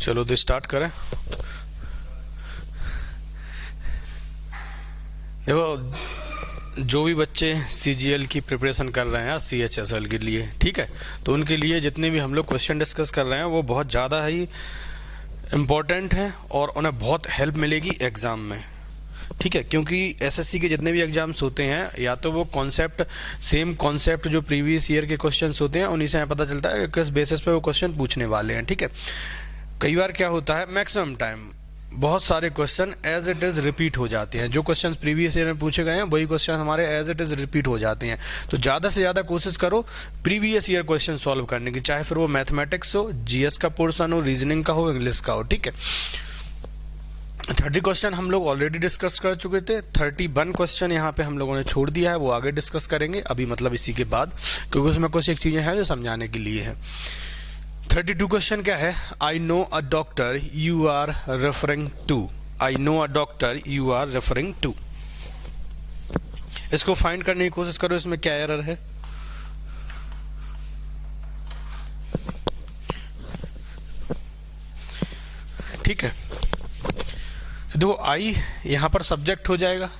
चलो तो स्टार्ट करें। देखो, जो भी बच्चे CGL की प्रिपरेशन कर रहे हैं CHSL के लिए, ठीक है, तो उनके लिए जितने भी हम लोग क्वेश्चन डिस्कस कर रहे हैं वो बहुत ज़्यादा ही इम्पोर्टेंट हैं और उन्हें बहुत हेल्प मिलेगी एग्ज़ाम में, ठीक है। क्योंकि SSC के जितने भी एग्जाम्स होते हैं या तो वो सेम कॉन्सेप्ट जो प्रीवियस ईयर के क्वेश्चंस होते हैं उन्हीं से हमें पता चलता है कि किस बेसिस पे वो क्वेश्चन पूछने वाले हैं, ठीक है। कई बार क्या होता है, मैक्सिमम टाइम बहुत सारे question as it is repeat हो जाते हैं। जो क्वेश्चन प्रीवियस ईयर में पूछे गए हैं वही क्वेश्चन हमारे एज इट इज़ रिपीट हो जाते हैं। तो ज़्यादा से ज़्यादा कोशिश करो प्रीवियस ईयर क्वेश्चन सॉल्व करने की, चाहे फिर वो मैथमेटिक्स हो, GS का पोर्शन हो, रीजनिंग का हो, इंग्लिश का हो, ठीक है। 30 क्वेश्चन हम लोग ऑलरेडी डिस्कस कर चुके थे। 31 क्वेश्चन यहाँ पे हम लोगों ने छोड़ दिया है, वो आगे डिस्कस करेंगे अभी, मतलब इसी के बाद, क्योंकि उसमें कुछ एक चीज़ें हैं जो समझाने के लिए है। 32 क्वेश्चन क्या है, I know a doctor you are referring to. I know a doctor you are referring to. इसको फाइंड करने की कोशिश करो, इसमें क्या एरर है। ठीक है, तो देखो आई यहां पर सब्जेक्ट हो जाएगा,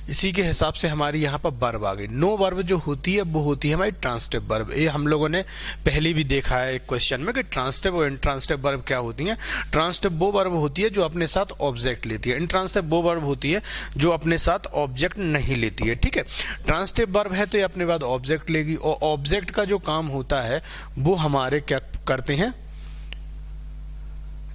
इसी के हिसाब से हमारी यहाँ पर वर्ब आ गई। नो वर्ब जो होती है वो होती है हमारी ट्रांसटिव वर्ब। ये हम लोगों ने पहले भी देखा है एक क्वेश्चन में कि ट्रांसटिव और इंट्रांसटिव वर्ब क्या होती हैं। ट्रांसटिव वो वर्ब होती है जो अपने साथ ऑब्जेक्ट लेती है, इंट्रांसटिव वो वर्ब होती है जो अपने साथ ऑब्जेक्ट नहीं लेती है, ठीक है। ट्रांसटिव वर्ब है तो ये अपने बाद ऑब्जेक्ट लेगी, और ऑब्जेक्ट का जो काम होता है वो हमारे क्या करते हैं,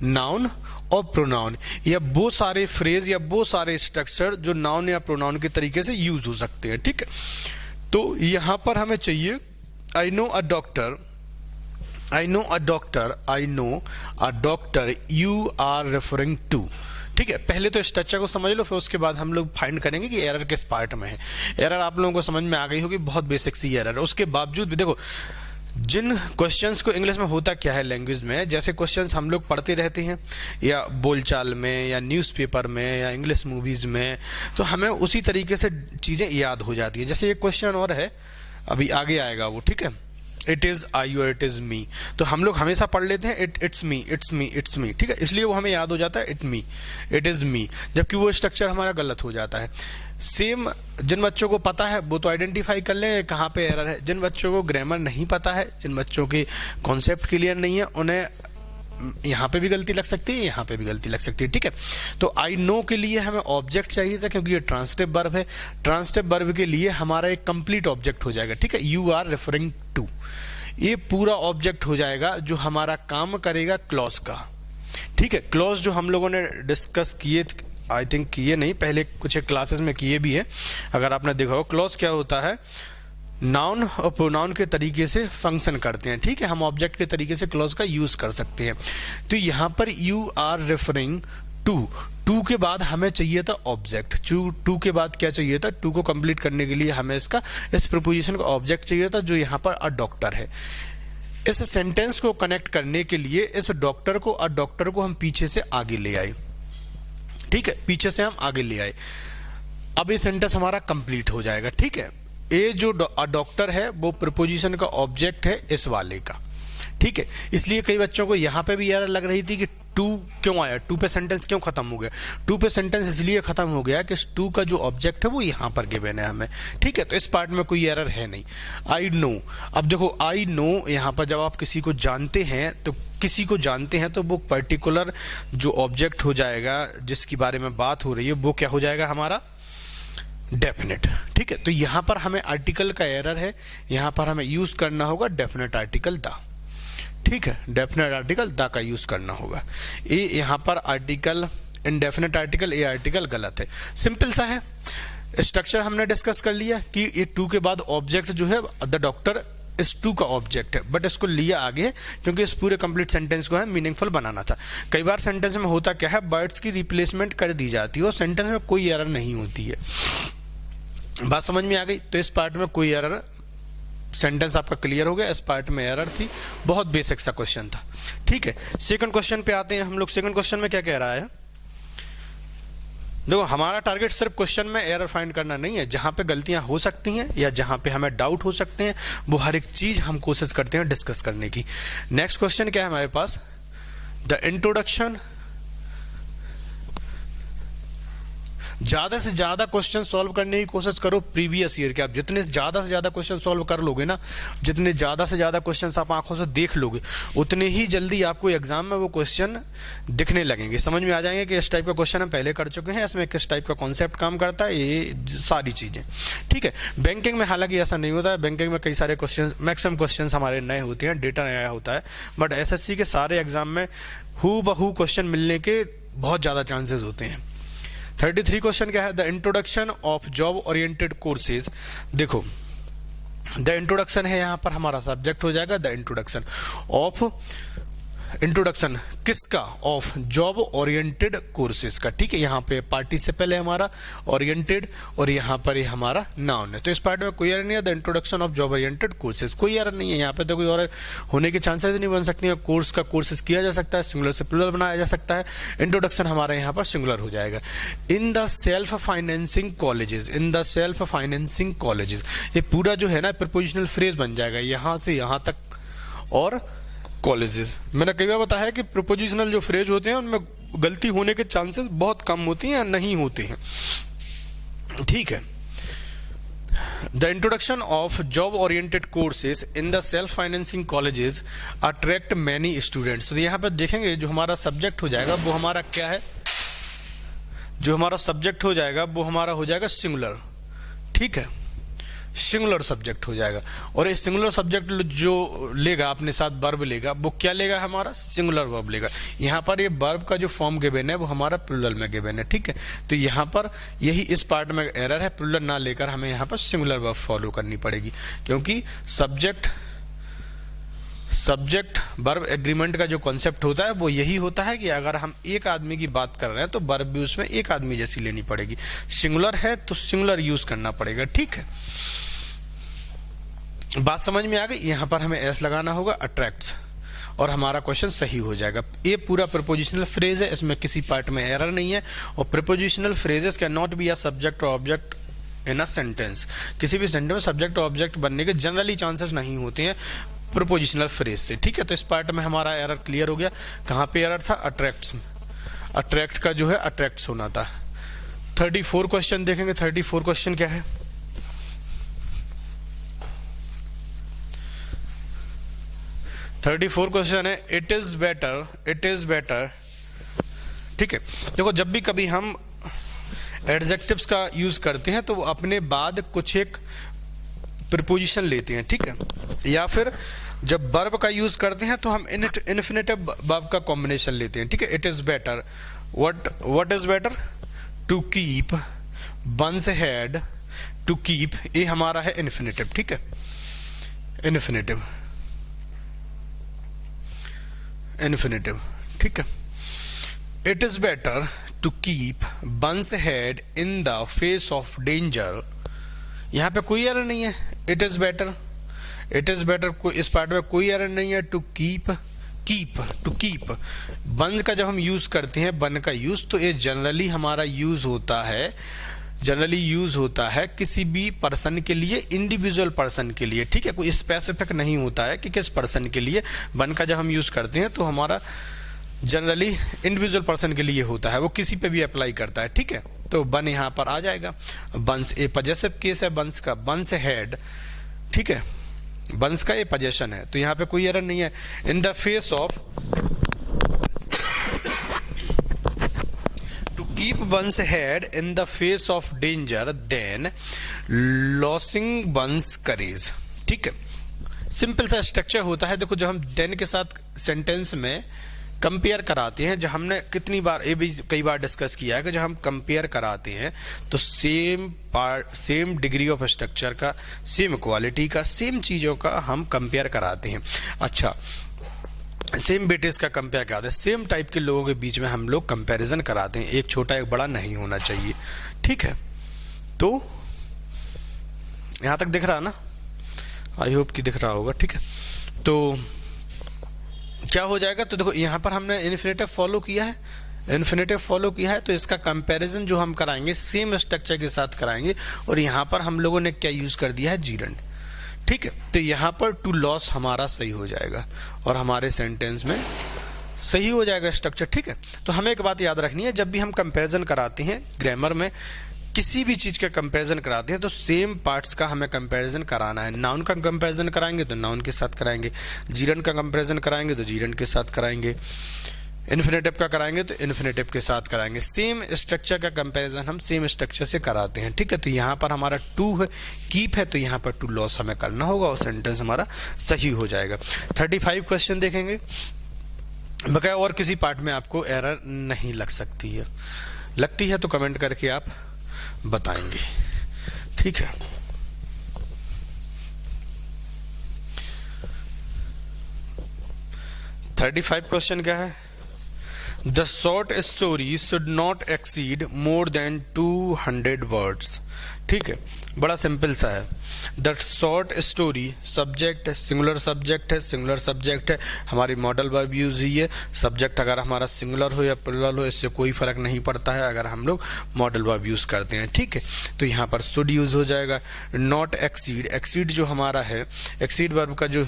नाउन और प्रोनाउन, या वो सारे फ्रेज या वो सारे स्ट्रक्चर जो नाउन या प्रोनाउन के तरीके से यूज हो सकते हैं, ठीक है। तो यहां पर हमें चाहिए I know a doctor, I know a doctor, I know a doctor you are referring to, ठीक है। पहले तो स्ट्रक्चर को समझ लो, फिर उसके बाद हम लोग फाइंड करेंगे कि एरर किस पार्ट में है। एरर आप लोगों को समझ में आ गई होगी, बहुत बेसिक सी एरर है। उसके बावजूद भी देखो, जिन क्वेश्चंस को इंग्लिश में होता क्या है लैंग्वेज में, जैसे क्वेश्चंस हम लोग पढ़ते रहते हैं या बोलचाल में या न्यूज़पेपर में या इंग्लिश मूवीज में, तो हमें उसी तरीके से चीज़ें याद हो जाती हैं। जैसे एक क्वेश्चन और है, अभी आगे आएगा वो, ठीक है, इट इज़ आई और इट इज़ मी, तो हम लोग हमेशा पढ़ लेते हैं it's me, it's me, it's me, ठीक है, इसलिए वो हमें याद हो जाता है it me, it is me, जबकि वो स्ट्रक्चर हमारा गलत हो जाता है। सेम जिन बच्चों को पता है वो तो आइडेंटिफाई कर लें कहाँ पे एरर है। जिन बच्चों को ग्रामर नहीं पता है, जिन बच्चों के कॉन्सेप्ट क्लियर नहीं है, उन्हें यहाँ पे भी गलती लग सकती है, यहाँ पे भी गलती लग सकती है, ठीक है। तो आई नो के लिए हमें ऑब्जेक्ट चाहिए था, क्योंकि ये ट्रांसटिव वर्ब है। ट्रांसटिव वर्ब के लिए हमारा एक कंप्लीट ऑब्जेक्ट हो जाएगा, ठीक है, यू आर रेफरिंग टू। ये पूरा ऑब्जेक्ट हो जाएगा जो हमारा काम करेगा क्लॉज का, ठीक है। क्लॉज जो हम लोगों ने डिस्कस किए, आई थिंक किए नहीं, पहले कुछ क्लासेस में किए भी है, अगर आपने देखा हो। क्लॉज क्या होता है, नाउन और प्रोनाउन के तरीके से फंक्शन करते हैं, ठीक है। हम ऑब्जेक्ट के तरीके से क्लॉज का यूज कर सकते हैं। तो यहाँ पर you are referring to, to के बाद हमें चाहिए था ऑब्जेक्ट। टू के बाद क्या चाहिए था, टू को कंप्लीट करने के लिए हमें इस प्रीपोजिशन का ऑब्जेक्ट चाहिए था, जो यहाँ पर अ डॉक्टर है। इस सेंटेंस को कनेक्ट करने के लिए इस डॉक्टर को, अ डॉक्टर को हम पीछे से आगे ले आए, ठीक है, पीछे से हम आगे ले आए। अब ये सेंटेंस हमारा कंप्लीट हो जाएगा, ठीक है। ए जो डॉक्टर है वो प्रीपोजिशन का ऑब्जेक्ट है इस वाले का, ठीक है। इसलिए कई बच्चों को यहाँ पे भी एरर लग रही थी कि टू क्यों आया, टू पे सेंटेंस क्यों खत्म हो गया। टू पे सेंटेंस इसलिए खत्म हो गया कि टू का जो ऑब्जेक्ट है वो यहाँ पर गिवन है हमें, ठीक है। तो इस पार्ट में कोई एरर है नहीं। आई नो, अब देखो आई नो यहाँ पर जब आप किसी को जानते हैं, तो किसी को जानते हैं तो वो पर्टिकुलर जो ऑब्जेक्ट हो जाएगा जिसकी बारे में बात हो रही है वो क्या हो जाएगा हमारा, डेफिनेट, ठीक है। तो यहाँ पर हमें आर्टिकल का एरर है, यहाँ पर हमें यूज करना होगा डेफिनेट आर्टिकल द, ठीक है, डेफिनेट आर्टिकल द का यूज करना होगा। ये यहाँ पर आर्टिकल, इनडेफिनेट आर्टिकल, ये आर्टिकल गलत है। सिंपल सा है, स्ट्रक्चर हमने डिस्कस कर लिया कि ये टू के बाद ऑब्जेक्ट जो है द डॉक्टर इस टू का ऑब्जेक्ट है, बट इसको लिया आगे क्योंकि इस पूरे कंप्लीट सेंटेंस को है मीनिंगफुल बनाना था। कई बार सेंटेंस में होता क्या है, वर्ड्स की रिप्लेसमेंट कर दी जाती है और सेंटेंस में कोई एरर नहीं होती है। बात समझ में आ गई। तो इस पार्ट में कोई एरर, सेंटेंस आपका क्लियर हो गया। इस पार्ट में एरर थी, बहुत बेसिक सा क्वेश्चन था, ठीक है। सेकंड क्वेश्चन पे आते हैं हम लोग। सेकंड क्वेश्चन में क्या कह रहा है, देखो हमारा टारगेट सिर्फ क्वेश्चन में एरर फाइंड करना नहीं है, जहां पे गलतियां हो सकती हैं या जहां पे हमें डाउट हो सकते हैं वो हर एक चीज हम कोशिश करते हैं डिस्कस करने की। नेक्स्ट क्वेश्चन क्या है हमारे पास, द इंट्रोडक्शन, ज्यादा से ज्यादा क्वेश्चन सॉल्व करने की कोशिश करो प्रीवियस ईयर के। आप जितने ज्यादा से ज्यादा क्वेश्चन सॉल्व कर लोगे ना, जितने ज्यादा से ज्यादा क्वेश्चन आप आंखों से देख लोगे, उतने ही जल्दी आपको एग्जाम में वो क्वेश्चन दिखने लगेंगे, समझ में आ जाएंगे कि इस टाइप का क्वेश्चन हम पहले कर चुके हैं, इसमें किस टाइप का कॉन्सेप्ट काम करता है, ये सारी चीजें। ठीक है, बैंकिंग में हालांकि ऐसा नहीं होता है, बैंकिंग में कई सारे क्वेश्चन, मैक्सिमम क्वेश्चन हमारे नए होते हैं, डेटा नया होता है, बट एसएससी के सारे एग्जाम में हूबहू क्वेश्चन मिलने के बहुत ज्यादा चांसेस होते हैं। 33 क्वेश्चन क्या है, the introduction of job oriented courses. देखो द इंट्रोडक्शन है, यहां पर हमारा सब्जेक्ट हो जाएगा द इंट्रोडक्शन ऑफ, इंट्रोडक्शन किसका, ऑफ जॉब ओरिएंटेड कोर्सेज का। ठीक है, यहाँ पे पार्टिसिपल है हमारा, ओरिएंटेड, और यहाँ पर ये हमारा नाउन है। तो इस पार्ट में कोई एरर नहीं है, the introduction of job oriented courses, कोई एरर नहीं है यहाँ पे, तो कोई और होने के चांसेस नहीं बन सकती है। कोर्स का कोर्सेज किया जा सकता है, सिंगुलर से प्लूरल बनाया जा सकता है, इंट्रोडक्शन हमारा यहाँ पर सिंगुलर हो जाएगा। In the self financing colleges, in the self financing colleges, ये पूरा जो है ना प्रीपोजिशनल फ्रेज बन जाएगा यहाँ से यहाँ तक, और कॉलेजेस। मैंने कई बार बताया कि प्रीपोजिशनल जो फ्रेज होते हैं उनमें गलती होने के चांसेस बहुत कम होती हैं या नहीं होते हैं। ठीक है, the introduction of job oriented courses in the self financing colleges attract many students. तो यहाँ पर देखेंगे जो हमारा सब्जेक्ट हो जाएगा वो हमारा क्या है, जो हमारा सब्जेक्ट हो जाएगा वो हमारा हो जाएगा सिंगुलर। ठीक है, सिंगुलर सब्जेक्ट हो जाएगा, और ये सिंगुलर सब्जेक्ट जो लेगा अपने साथ वर्ब लेगा, वो क्या लेगा, हमारा सिंगुलर वर्ब लेगा। यहाँ पर ये वर्ब का जो फॉर्म गिवन है वो हमारा प्लूरल में गिवन है। ठीक है, तो यहाँ पर यही इस पार्ट में एरर है, प्लूरल ना लेकर हमें यहाँ पर सिंगुलर वर्ब फॉलो करनी पड़ेगी, क्योंकि सब्जेक्ट वर्ब एग्रीमेंट का जो कॉन्सेप्ट होता है वो यही होता है कि अगर हम एक आदमी की बात कर रहे हैं तो वर्ब भी उसमें एक आदमी जैसी लेनी पड़ेगी, सिंगुलर है तो सिंगुलर यूज करना पड़ेगा। ठीक है, बात समझ में आ गई। यहां पर हमें एस लगाना होगा, अट्रैक्ट्स, और हमारा क्वेश्चन सही हो जाएगा। ये पूरा प्रीपोजिशनल फ्रेज है, इसमें किसी पार्ट में एरर नहीं है, और prepositional phrases can not be a subject और ऑब्जेक्ट इन अ सेंटेंस। किसी भी सेंटेंस में सब्जेक्ट और ऑब्जेक्ट बनने के जनरली चांसेस नहीं होते हैं प्रीपोजिशनल फ्रेज से। ठीक है, तो इस पार्ट में हमारा एरर क्लियर हो गया। कहां पे एरर था, अट्रैक्ट्स, अट्रैक्ट का जो है अट्रैक्ट्स होना था। 34 क्वेश्चन देखेंगे, 34 क्वेश्चन क्या है, क्वेश्चन है इट इज बेटर। ठीक है, देखो जब भी कभी हम एडजेक्टिव्स का यूज करते हैं तो अपने बाद कुछ एक प्रीपोजिशन लेते हैं। ठीक है, या फिर जब वर्ब का यूज करते हैं तो हम इन्फिनेटिव वर्ब का कॉम्बिनेशन लेते हैं। ठीक है, it is better, what is better, to keep one's head, to keep, ये हमारा है इन्फिनेटिव। ठीक है, इन्फिनेटिव, ठीक है, it is better to keep one's head in the face of danger. यहां पे कोई एरर नहीं है, इट इज बेटर, इस पार्ट में कोई एरर नहीं है। To keep, to keep, one का जब हम यूज करते हैं, वन का यूज, तो ये जनरली हमारा यूज होता है किसी भी पर्सन के लिए, इंडिविजुअल पर्सन के लिए। ठीक है, कोई स्पेसिफिक नहीं होता है कि किस पर्सन के लिए। वन का जब हम यूज करते हैं तो हमारा जनरली इंडिविजुअल पर्सन के लिए होता है, वो किसी पे भी अप्लाई करता है। ठीक है, तो वन यहाँ पर आ जाएगा। वंस ए पजेसिव केस है, वंस का, वंस हेड। ठीक है, वंस का ये पजेशन है, तो यहाँ पे कोई एरर नहीं है। इन the face of, keep one's head in the face of danger than losing one's courage। ठीक है, सिंपल सा स्ट्रक्चर होता है। देखो जब हम देन के साथ सेंटेंस में कंपेयर कराते हैं, जब हमने कितनी बार, ये भी कई बार डिस्कस किया है कि जब हम कंपेयर कराते हैं तो सेम डिग्री ऑफ स्ट्रक्चर का, सेम क्वालिटी का, सेम चीजों का हम कंपेयर कराते हैं। अच्छा, सेम बेटेस का कंपेयर कराते हैं, सेम टाइप के लोगों के बीच में हम लोग कंपैरिजन कराते हैं, एक छोटा एक बड़ा नहीं होना चाहिए। ठीक है, तो यहां तक दिख रहा ना, आई होप कि दिख रहा होगा। ठीक है, तो क्या हो जाएगा, तो देखो यहां पर हमने इन्फिनेटिव फॉलो किया है, तो इसका कंपैरिजन जो हम कराएंगे सेम स्ट्रक्चर के साथ कराएंगे, और यहां पर हम लोगों ने क्या यूज कर दिया है, जीरंड। ठीक है, तो यहां पर टू लॉस हमारा सही हो जाएगा और हमारे सेंटेंस में सही हो जाएगा स्ट्रक्चर, ठीक है। तो हमें एक बात याद रखनी है, जब भी हम कंपैरिजन कराते हैं ग्रामर में, किसी भी चीज का कंपैरिजन कराते हैं तो सेम पार्ट्स का हमें कंपैरिजन कराना है। नाउन का कंपैरिजन कराएंगे तो नाउन के साथ कराएंगे, जीरंड का कंपैरिजन कराएंगे तो जीरंड के साथ कराएंगे, इन्फिनेटिव का कराएंगे तो इन्फिनेटिव के साथ कराएंगे। सेम स्ट्रक्चर का कंपैरिजन हम सेम स्ट्रक्चर से कराते हैं, ठीक है। तो यहाँ पर हमारा टू है, कीप है, तो यहाँ पर टू लॉस हमें करना होगा और सेंटेंस हमारा सही हो जाएगा। 35 क्वेश्चन देखेंगे। बकाया और किसी पार्ट में आपको एरर नहीं लग सकती है, लगती है तो कमेंट करके आप बताएंगे, ठीक है। $35 क्वेश्चन क्या है? The short story should not exceed more than 200 words, ठीक है। बड़ा सिंपल सा है। द शॉर्ट स्टोरी, सब्जेक्ट है, सिंगुलर सब्जेक्ट है, सिंगुलर सब्जेक्ट है, हमारी मॉडल वर्ब यूज ही है। सब्जेक्ट अगर हमारा सिंगुलर हो या प्लुरल हो, इससे कोई फर्क नहीं पड़ता है अगर हम लोग मॉडल वर्ब यूज करते हैं, ठीक है। तो यहाँ पर शुड यूज हो जाएगा। नॉट एक्सीड, एक्सीड जो हमारा है, एक्सीड वर्ब का जो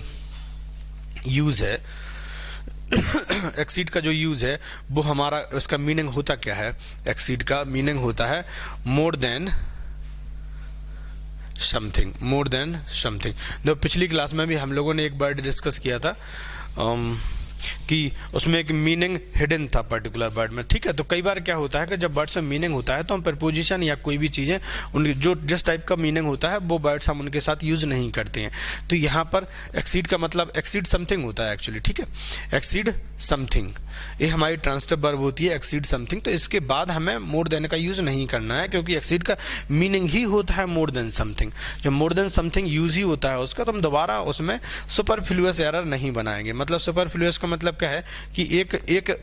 यूज है एक्सीड का जो यूज है वो हमारा, उसका मीनिंग होता क्या है? एक्सीड का मीनिंग होता है more than something, more than something. तो पिछली क्लास में भी हम लोगों ने एक वर्ड डिस्कस किया था कि उसमें एक मीनिंग हिडन था पर्टिकुलर वर्ड में, ठीक है। तो कई बार क्या होता है कि जब वर्ड्स में मीनिंग होता है तो हम प्रपोजिशन या कोई भी चीजें उन जो जिस टाइप का मीनिंग होता है वो वर्ड्स हम उनके साथ यूज नहीं करते हैं। तो यहाँ पर एक्सीड का मतलब एक्सीड समथिंग होता है एक्चुअली, ठीक है। एक्सीड समथिंग, ये हमारी ट्रांसटिव वर्ब होती है, एक्सीड समथिंग। तो इसके बाद हमें मोर देन का यूज नहीं करना है, क्योंकि एक्सीड का मीनिंग ही होता है मोर देन समथिंग। जब मोर देन समथिंग यूज ही होता है उसका, तो हम दोबारा उसमें सुपरफ्लुअस एरर नहीं बनाएंगे। मतलब सुपरफ्लुअस का मतलब क्या है कि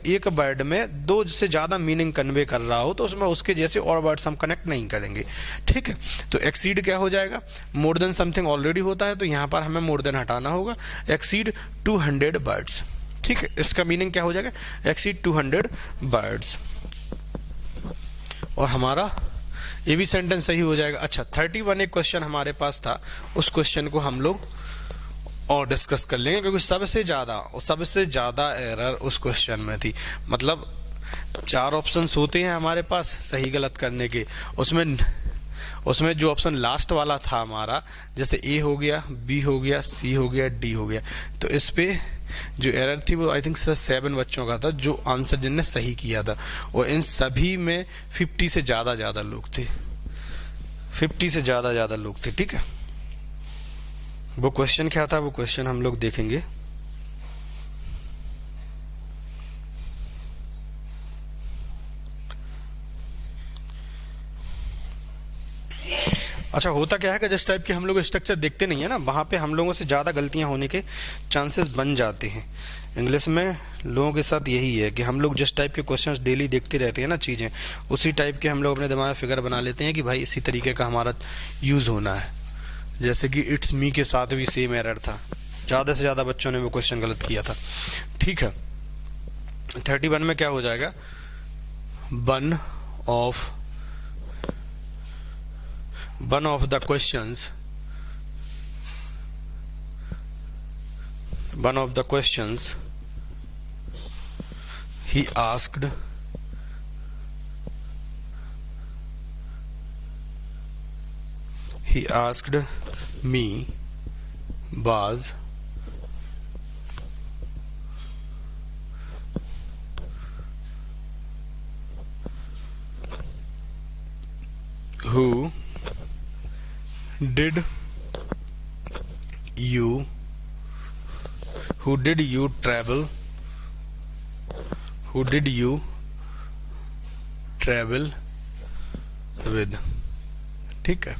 एक वर्ड में दो से ज्यादा मीनिंग कन्वे कर रहा हो तो उसमें उसके जैसे और वर्ड्स हम कनेक्ट नहीं करेंगे, ठीक है। तो एक्सीड क्या हो जाएगा? मोर देन समथिंग ऑलरेडी होता है तो यहां पर हमें मोर देन हटाना होगा। एक्सीड 200 वर्ड्स, ठीक है। इसका मीनिंग क्या हो जाएगा? एक्सीड 200 वर्ड्स, और हमारा ये भी सेंटेंस सही हो जाएगा। अच्छा, 31 एक क्वेश्चन हमारे पास था, उस क्वेश्चन को हम लोग और डिस्कस कर लेंगे, क्योंकि सबसे ज्यादा एरर उस क्वेश्चन में थी। मतलब 4 ऑप्शंस होते हैं हमारे पास सही गलत करने के, उसमें जो ऑप्शन लास्ट वाला था हमारा, जैसे ए हो गया, बी हो गया, सी हो गया, डी हो गया, तो इस पे जो एरर थी वो आई थिंक 7 बच्चों का था जो आंसर जिनने सही किया था, और इन सभी में 50 से ज्यादा लोग थे, 50 से ज्यादा लोग थे, ठीक है। वो क्वेश्चन क्या था, वो क्वेश्चन हम लोग देखेंगे। अच्छा, होता क्या है कि जिस टाइप के हम लोग स्ट्रक्चर देखते नहीं है ना, वहां पे हम लोगों से ज्यादा गलतियां होने के चांसेस बन जाते हैं। इंग्लिश में लोगों के साथ यही है कि हम लोग जिस टाइप के क्वेश्चंस डेली देखते रहते हैं ना चीजें, उसी टाइप के हम लोग अपने दिमाग में फिगर बना लेते हैं कि भाई इसी तरीके का हमारा यूज होना है। जैसे कि इट्स मी के साथ भी सेम एरर था, ज्यादा से ज्यादा बच्चों ने वो क्वेश्चन गलत किया था, ठीक है। 31 में क्या हो जाएगा? One of the questions he asked me was who did you travel with, ठीक है।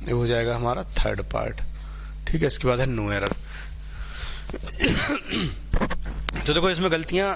ये हो जाएगा हमारा थर्ड पार्ट, ठीक है। इसके बाद है नो एरर। तो देखो इसमें गलतियां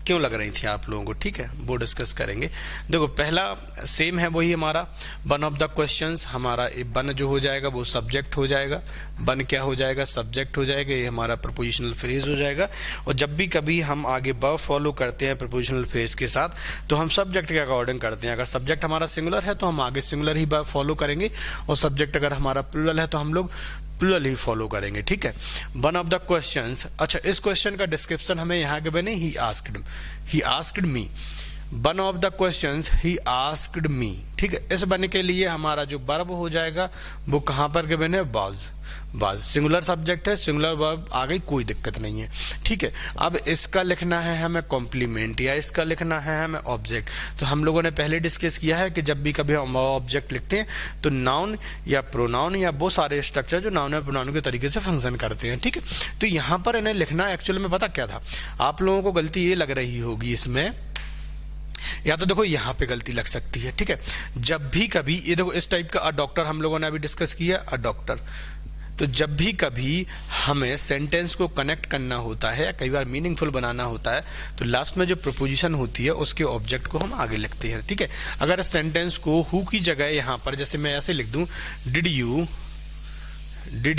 क्यों लग रही थी आप लोगों को, ठीक है, वो डिस्कस करेंगे। देखो पहला सेम है, वही हमारा वन ऑफ द क्वेश्चंस, हमारा वन जो हो जाएगा वो सब्जेक्ट हो जाएगा, वन क्या हो जाएगा? सब्जेक्ट हो जाएगा, ये हमारा प्रपोजिशनल फ्रेज हो जाएगा। और जब भी कभी हम आगे वर्ब फॉलो करते हैं प्रपोजिशनल फ्रेज के साथ, तो हम सब्जेक्ट के अकॉर्डिंग करते हैं। अगर सब्जेक्ट हमारा सिंगुलर है तो हम आगे सिंगुलर ही वर्ब फॉलो करेंगे, और सब्जेक्ट अगर हमारा प्लुरल है तो हम लोग प्लूरल ही फॉलो करेंगे, ठीक है। वन ऑफ द क्वेश्चंस, अच्छा इस क्वेश्चन का डिस्क्रिप्शन हमें यहाँ के बने, ही asked me, one of the questions he asked मी, ठीक है। इस बन के लिए हमारा जो वर्ब हो जाएगा वो कहाँ पर गिवन है, वाज, सिंगुलर सब्जेक्ट है, सिंगुलर वर्ब आ गई, कोई दिक्कत नहीं है, ठीक है। अब इसका लिखना है हमें कॉम्प्लीमेंट या इसका लिखना है हमें ऑब्जेक्ट। तो हम लोगों ने पहले डिस्कस किया है कि जब भी कभी हम ऑब्जेक्ट लिखते हैं तो नाउन या प्रोनाउन या वो सारे स्ट्रक्चर जो नाउन या प्रोनाउन के तरीके से फंक्शन करते हैं, ठीक है। तो यहाँ पर इन्हें लिखना एक्चुअल में पता क्या था, आप लोगों को गलती ये लग रही होगी इसमें, या तो देखो यहाँ पे गलती लग सकती है, ठीक है। जब भी कभी ये देखो इस टाइप का अ डॉक्टर हम लोगों ने अभी डिस्कस किया, अ डॉक्टर, तो जब भी कभी हमें सेंटेंस को कनेक्ट करना होता है या कई बार मीनिंगफुल बनाना होता है तो लास्ट में जो प्रपोजिशन होती है उसके ऑब्जेक्ट को हम आगे लिखते हैं, ठीक है। अगर इस सेंटेंस को हु की जगह यहाँ पर जैसे मैं ऐसे लिख दूं, did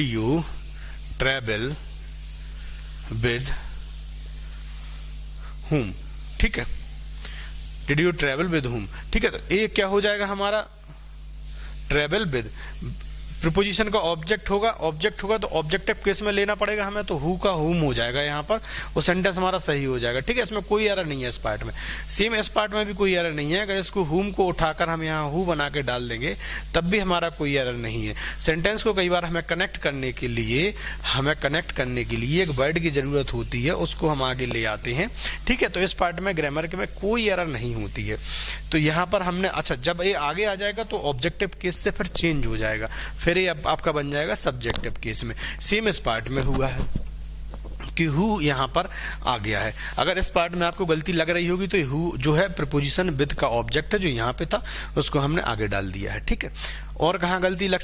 you travel with whom, ठीक है, did you travel with whom, ठीक है। तो ये क्या हो जाएगा हमारा, ट्रेवल विद, प्रीपोजिशन का ऑब्जेक्ट होगा तो ऑब्जेक्टिव केस में लेना पड़ेगा हमें, तो हु का हुम हो जाएगा यहाँ पर, वो सेंटेंस हमारा सही हो जाएगा, ठीक है। इसमें कोई एरर नहीं है इस पार्ट में, सेम इस पार्ट में भी कोई एरर नहीं है। अगर इसको हुम को उठाकर हम यहाँ हु बना के डाल देंगे तब भी हमारा कोई एरर नहीं है। सेंटेंस को कई बार हमें कनेक्ट करने के लिए एक वर्ड की जरूरत होती है, उसको हम आगे ले आते हैं, ठीक है। तो इस पार्ट में ग्रामर के में कोई एरर नहीं होती है। तो यहाँ पर हमने, अच्छा जब ये आगे आ जाएगा तो ऑब्जेक्टिव केस से फिर चेंज हो जाएगा, फिर ये आपका बन जाएगा सब्जेक्टिव केस में। सेम इस पार्ट में हुआ है कि हु यहाँ पर आ गया है। अगर इस पार्ट में आपको गलती लग रही होगी तो हु जो है प्रीपोजिशन विद का ऑब्जेक्ट है, जो यहाँ पे था उसको हमने आगे डाल दिया है, ठीक है। और कहाँ गलती लग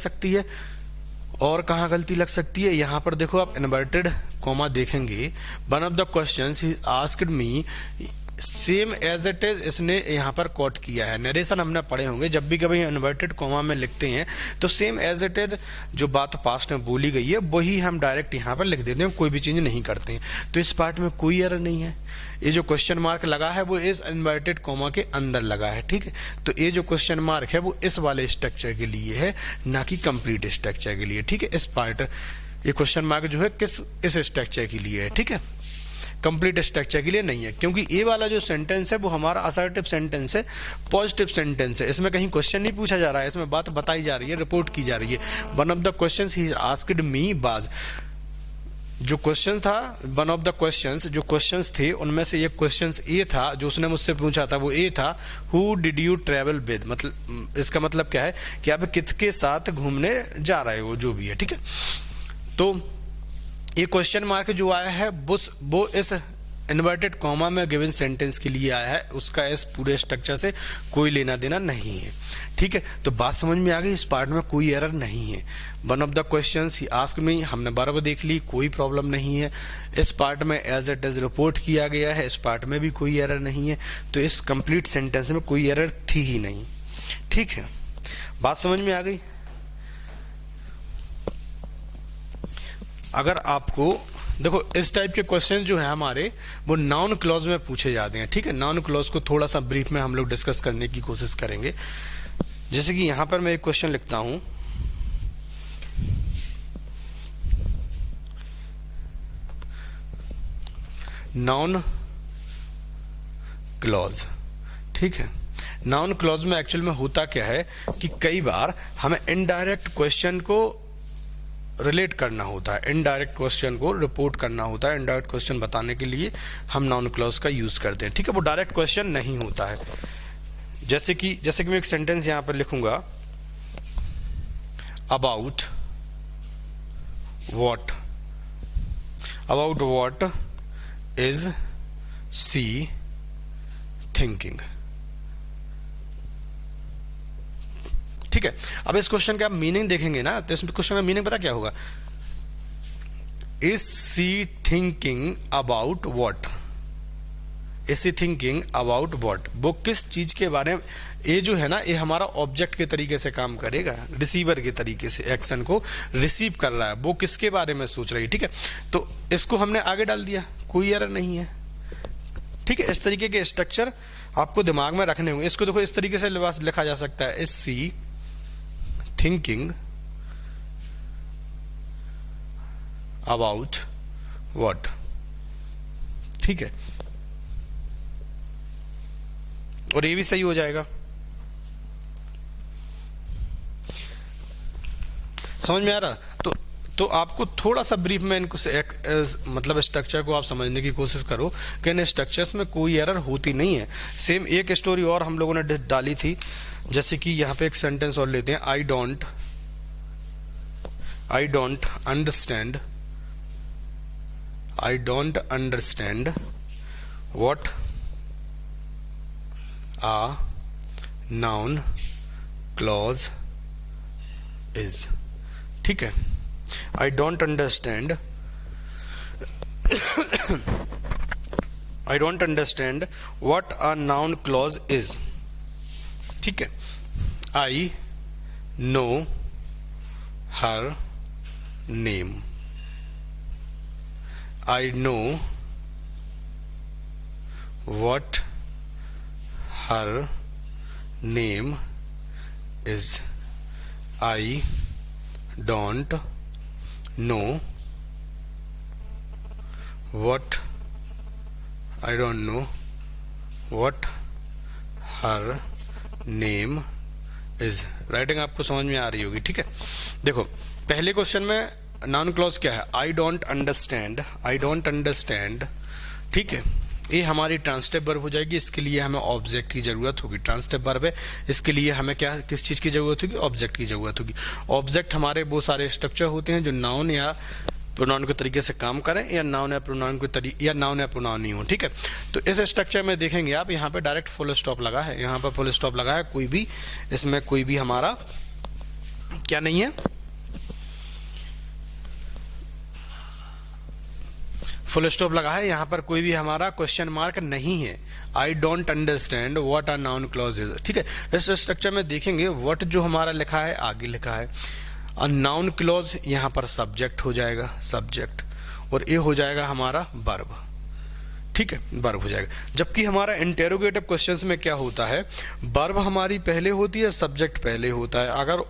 सकती है, यहाँ पर देखो आप इन्वर्टेड कॉमा देखेंगे, one of the questions he asked me, same as it is इसने यहाँ पर कोट किया है। नरेशन हमने पढ़े होंगे, जब भी कभी इन्वर्टेड कॉमा में लिखते हैं तो सेम एज इट इज जो बात पास्ट में बोली गई है वही हम डायरेक्ट यहाँ पर लिख देते हैं, कोई भी चेंज नहीं करते हैं। तो इस पार्ट में कोई एरर नहीं है। ये जो क्वेश्चन मार्क लगा है वो इस इन्वर्टेड कॉमा के अंदर लगा है, ठीक है। तो ये जो क्वेश्चन मार्क है वो इस वाले स्ट्रक्चर के लिए है, ना कि कंप्लीट स्ट्रक्चर के लिए, ठीक है। इस पार्ट ये क्वेश्चन मार्क जो है इस स्ट्रक्चर के लिए है, ठीक है, कंप्लीट स्ट्रक्चर के लिए नहीं है। क्योंकि ये वाला जो सेंटेंस है वो हमारा असर्टिव सेंटेंस है, पॉजिटिव सेंटेंस है, इसमें कहीं क्वेश्चन नहीं पूछा जा रहा है, इसमें बात बताई जा रही है, रिपोर्ट की जा रही है। One of the questions he asked me was, जो क्वेश्चन था, वन ऑफ द क्वेश्चंस जो क्वेश्चंस थे उनमें से एक क्वेश्चंस ए था जो उसने मुझसे पूछा था, वो ए था who did you travel with, मतलब इसका मतलब क्या है कि आप किसके साथ घूमने जा रहे हो, जो भी है, ठीक है। तो ये क्वेश्चन मार्क जो आया है वो इस इन्वर्टेड कॉमा में गिवन सेंटेंस के लिए आया है, उसका इस पूरे स्ट्रक्चर से कोई लेना देना नहीं है, ठीक है। तो बात समझ में आ गई, इस पार्ट में कोई एरर नहीं है। One of the questions he asked मी, हमने वर्ब देख ली, कोई प्रॉब्लम नहीं है। इस पार्ट में एज इट इज रिपोर्ट किया गया है, इस पार्ट में भी कोई एरर नहीं है। तो इस कंप्लीट सेंटेंस में कोई एरर थी ही नहीं, ठीक है। बात समझ में आ गई। अगर आपको देखो इस टाइप के क्वेश्चन जो है हमारे वो नाउन क्लॉज में पूछे जाते हैं, ठीक है। नाउन क्लॉज को थोड़ा सा ब्रीफ में हम लोग डिस्कस करने की कोशिश करेंगे। जैसे कि यहां पर मैं एक क्वेश्चन लिखता हूं, नाउन क्लॉज, ठीक है। नाउन क्लॉज में एक्चुअल में होता क्या है कि कई बार हमें इनडायरेक्ट क्वेश्चन को रिलेट करना होता है, इनडायरेक्ट क्वेश्चन को रिपोर्ट करना होता है। इनडायरेक्ट क्वेश्चन बताने के लिए हम नाउन क्लॉज का यूज करते हैं, ठीक है। वो डायरेक्ट क्वेश्चन नहीं होता है। जैसे कि मैं एक सेंटेंस यहां पर लिखूंगा, about what is she thinking, ठीक है। अब इस क्वेश्चन का मीनिंग देखेंगे ना, तो इस क्वेश्चन का मीनिंग पता क्या होगा, is she thinking about what, is she thinking about what, वो किस चीज के बारे में, ये जो है ना ये हमारा ऑब्जेक्ट के तरीके से काम करेगा, रिसीवर के तरीके से एक्शन को रिसीव कर रहा है, वो किसके बारे में सोच रही है, ठीक है। तो इसको हमने आगे डाल दिया, कोई एरर नहीं है, ठीक है। इस तरीके के स्ट्रक्चर आपको दिमाग में रखने होंगे। इसको देखो इस तरीके से लिखा जा सकता है, is she thinking about what, ठीक है, और ये भी सही हो जाएगा। समझ में आ रहा? तो आपको थोड़ा सा ब्रीफ में इनको मतलब स्ट्रक्चर को आप समझने की कोशिश करो कि इन स्ट्रक्चर्स में कोई एरर होती नहीं है। सेम एक स्टोरी और हम लोगों ने डाली थी, जैसे कि यहाँ पे एक सेंटेंस और लेते हैं, I don't understand what a noun clause is, ठीक है। I don't understand what a noun clause is, ठीक है। I know her name, I know what her name is, I don't know what her name is। Writing आपको समझ में आ रही होगी, ठीक है। देखो पहले क्वेश्चन में नाउन क्लॉज क्या है, आई डोंट अंडरस्टैंड, ठीक है। ये हमारी ट्रांसटिव वर्ब हो जाएगी, इसके लिए हमें ऑब्जेक्ट की जरूरत होगी। ट्रांसटिव वर्ब है, इसके लिए हमें क्या, किस चीज की जरूरत होगी, ऑब्जेक्ट की जरूरत होगी। ऑब्जेक्ट हमारे बहुत सारे स्ट्रक्चर होते हैं जो नाउन या प्रोनाउन के तरीके से काम करें, या नाउन या प्रोनाउन नहीं हो, ठीक है। तो इस स्ट्रक्चर में देखेंगे आप, यहाँ पे डायरेक्ट फुल स्टॉप लगा है, यहाँ पर फुल स्टॉप लगा है, कोई भी इसमें कोई भी हमारा क्या नहीं है, फुल स्टॉप लगा है, यहाँ पर कोई भी हमारा क्वेश्चन मार्क नहीं है। I don't understand what a noun clause is, ठीक है। इस स्ट्रक्चर में देखेंगे व्हाट जो हमारा लिखा है आगे लिखा है, अ नाउन क्लॉज यहाँ पर सब्जेक्ट हो जाएगा, सब्जेक्ट, और ये हो जाएगा हमारा वर्ब, ठीक है, वर्ब हो जाएगा। जबकि हमारा इंटेरोगेटिव क्वेश्चंस में क्या होता है, वर्ब हमारी पहले होती है, सब्जेक्ट पहले होता है। अगर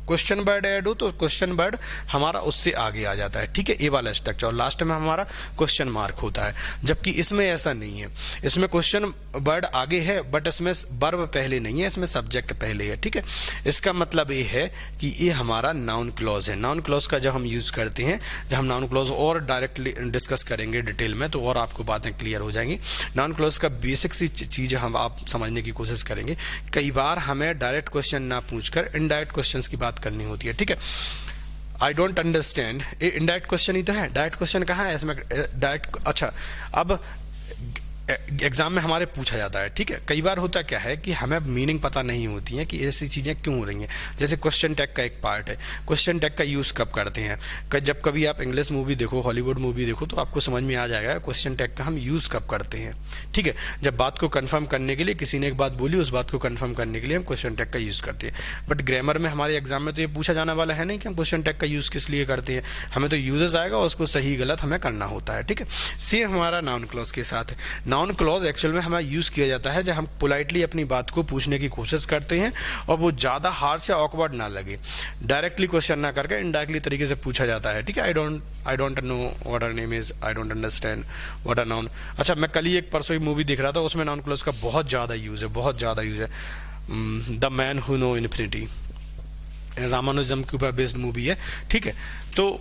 क्वेश्चन वर्ड ऐड हो तो क्वेश्चन वर्ड हमारा उससे आगे आ जाता है, ठीक है, ये वाला स्ट्रक्चर, और लास्ट में हमारा क्वेश्चन मार्क होता है। जबकि इसमें ऐसा नहीं है, इसमें क्वेश्चन वर्ड आगे है बट इसमें वर्ब पहले नहीं है, इसमें सब्जेक्ट पहले है, ठीक है। इसका मतलब ये है कि ये हमारा नाउन क्लॉज है। नाउन क्लॉज का जब हम यूज करते हैं, जब हम नाउन क्लॉज और डायरेक्टली डिस्कस करेंगे डिटेल में, तो और आपको बातें क्लियर हो जाएंगी। नाउन क्लॉज का बेसिक सी चीज हम आप समझने की कोशिश करेंगे। कई बार हमें डायरेक्ट क्वेश्चन ना पूछकर इनडायरेक्ट क्वेश्चन की बात करनी होती है, ठीक है। आई डोंट अंडरस्टैंड, ये इनडायरेक्ट क्वेश्चन ही तो है, डायरेक्ट क्वेश्चन कहाँ है इसमें, डायरेक्ट, अच्छा। अब एग्जाम में हमारे पूछा जाता है, ठीक है। कई बार होता क्या है कि हमें मीनिंग पता नहीं होती है कि ऐसी चीजें क्यों हो रही हैं। जैसे क्वेश्चन टैग का एक पार्ट है, क्वेश्चन टैग का यूज कब करते हैं, जब कभी आप इंग्लिश मूवी देखो, हॉलीवुड मूवी देखो, तो आपको समझ में आ जाएगा क्वेश्चन टैग का हम यूज कब करते हैं, ठीक है। जब बात को कंफर्म करने के लिए, किसी ने एक बात बोली, उस बात को कंफर्म करने के लिए हम क्वेश्चन टैग का यूज करते हैं। बट ग्रामर में हमारे एग्जाम में तो ये पूछा जाने वाला है नहीं कि हम क्वेश्चन टैग का यूज किस लिए करते हैं, हमें तो यूजेस आएगा और उसको सही गलत हमें करना होता है, ठीक है। सेम हमारा नाउन क्लॉज के साथ है। नाउन क्लॉज एक्चुअल में हमें यूज किया जाता है जब हम पोलाइटली अपनी बात को पूछने की कोशिश करते हैं और वो ज्यादा हार्श या ऑकवर्ड ना लगे, डायरेक्टली क्वेश्चन ना करके इनडायरेक्टली तरीके से पूछा जाता है, ठीक है। I don't know what her name is, I don't understand what a noun. अच्छा, मैं कल ही एक परसों की मूवी देख रहा था, उसमें नाउन क्लॉज का बहुत ज्यादा यूज है, बहुत ज्यादा यूज है। The man who know infinity, Ramanujan के ऊपर बेस्ड मूवी है, ठीक है। तो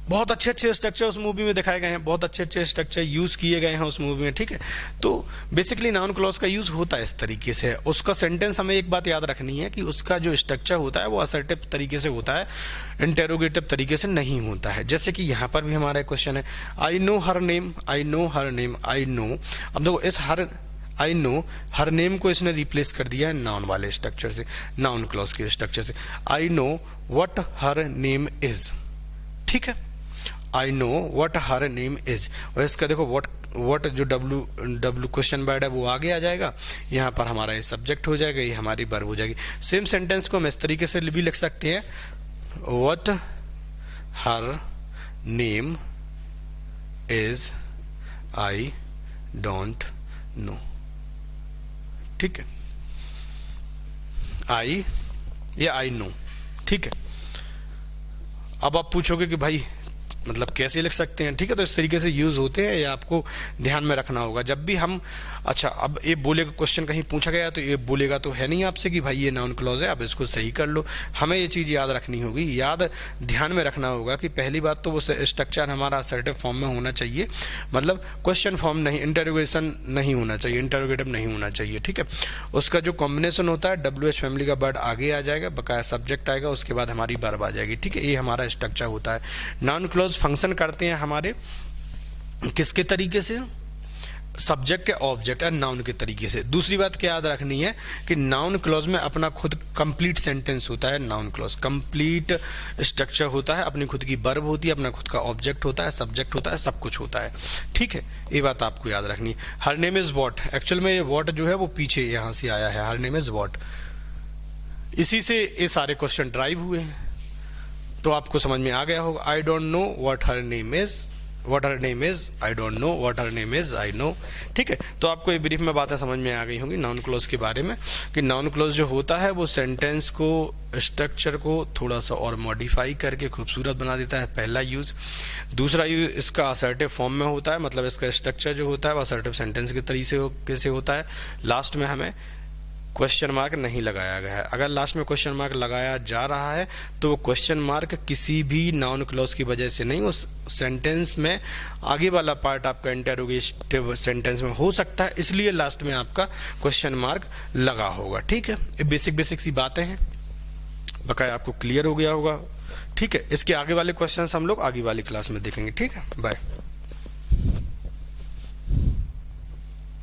बहुत अच्छे अच्छे स्ट्रक्चर उस मूवी में दिखाए गए हैं, बहुत अच्छे अच्छे स्ट्रक्चर यूज किए गए हैं उस मूवी में, ठीक है। तो बेसिकली नाउन क्लॉज का यूज होता है इस तरीके से। उसका सेंटेंस हमें एक बात याद रखनी है कि उसका जो स्ट्रक्चर होता है वो असर्टिव तरीके से होता है, इंटेरोगेटिव तरीके से नहीं होता है। जैसे कि यहाँ पर भी हमारा क्वेश्चन है, I no her name, I know her name, I know. अब देखो इस आई नो हर नेम को इसने रिप्लेस कर दिया है नाउन वाले स्ट्रक्चर से, नाउन क्लॉज के स्ट्रक्चर से। I know what her name is, ठीक है, I know what her name is. और इसका देखो व्हाट जो डब्ल्यू क्वेश्चन वर्ड है वो आगे आ जाएगा, यहाँ पर हमारा ये सब्जेक्ट हो जाएगा, ये हमारी वर्ब हो जाएगी। सेम सेंटेंस को हम इस तरीके से भी लिख सकते हैं, what her name is I don't know, ठीक है। आई नो, ठीक है। अब आप पूछोगे कि भाई मतलब कैसे लिख सकते हैं, ठीक है। तो इस तरीके से यूज होते हैं, ये आपको ध्यान में रखना होगा जब भी हम, अच्छा अब ये बोलेगा, क्वेश्चन कहीं पूछा गया तो ये बोलेगा तो है नहीं आपसे कि भाई ये नाउन क्लॉज है, अब इसको सही कर लो। हमें ये चीज़ याद रखनी होगी, याद ध्यान में रखना होगा कि पहली बात तो वो स्ट्रक्चर हमारा असर्टिव फॉर्म में होना चाहिए, मतलब क्वेश्चन फॉर्म नहीं, इंटरोगेशन नहीं होना चाहिए, इंटरोगेटिव नहीं होना चाहिए, ठीक है। उसका जो कॉम्बिनेशन होता है WH फैमिली का वर्ड आगे आ जाएगा, बकाया सब्जेक्ट आएगा, उसके बाद हमारी वर्ब आ जाएगी, ठीक है। ये हमारा स्ट्रक्चर होता है। नाउन क्लॉज फंक्शन करते हैं हमारे किसके तरीके से, सब्जेक्ट या ऑब्जेक्ट या नाउन के तरीके से। दूसरी बात क्या याद रखनी है कि नाउन क्लॉज में अपना खुद कंप्लीट सेंटेंस होता है, नाउन क्लॉज कंप्लीट स्ट्रक्चर होता है, अपनी खुद की वर्ब होती है, अपना खुद का ऑब्जेक्ट होता है, सब्जेक्ट होता है, सब कुछ होता है, ठीक है। ये बात आपको याद रखनी है। Her name is what, actual में ये वॉट जो है वो पीछे यहां से आया है, हर नेम इज वॉट, इसी से ये सारे क्वेश्चन ड्राइव हुए हैं, तो आपको समझ में आ गया होगा। I don't know what her name is, what her name is, I don't know what her name is, I know, ठीक है। तो आपको ये ब्रीफ में बातें समझ में आ गई होंगी नाउन क्लॉज के बारे में, कि नाउन क्लॉज जो होता है वो सेंटेंस को, स्ट्रक्चर को थोड़ा सा और मॉडिफाई करके खूबसूरत बना देता है, पहला यूज। दूसरा यूज इसका असर्टिव फॉर्म में होता है, मतलब इसका स्ट्रक्चर जो होता है वो असर्टिव सेंटेंस के तरीके से होता है। लास्ट में हमें क्वेश्चन मार्क नहीं लगाया गया है, अगर लास्ट में क्वेश्चन मार्क लगाया जा रहा है तो वो क्वेश्चन मार्क किसी भी नाउन क्लॉज की वजह से नहीं, उस सेंटेंस में आगे वाला पार्ट आपका इंटरोगेटिव सेंटेंस में हो सकता है, इसलिए लास्ट में आपका क्वेश्चन मार्क लगा होगा, ठीक है। ये बेसिक सी बातें हैं, बकाया आपको क्लियर हो गया होगा, ठीक है। इसके आगे वाले क्वेश्चंस हम लोग आगे वाली क्लास में देखेंगे, ठीक है। बाय।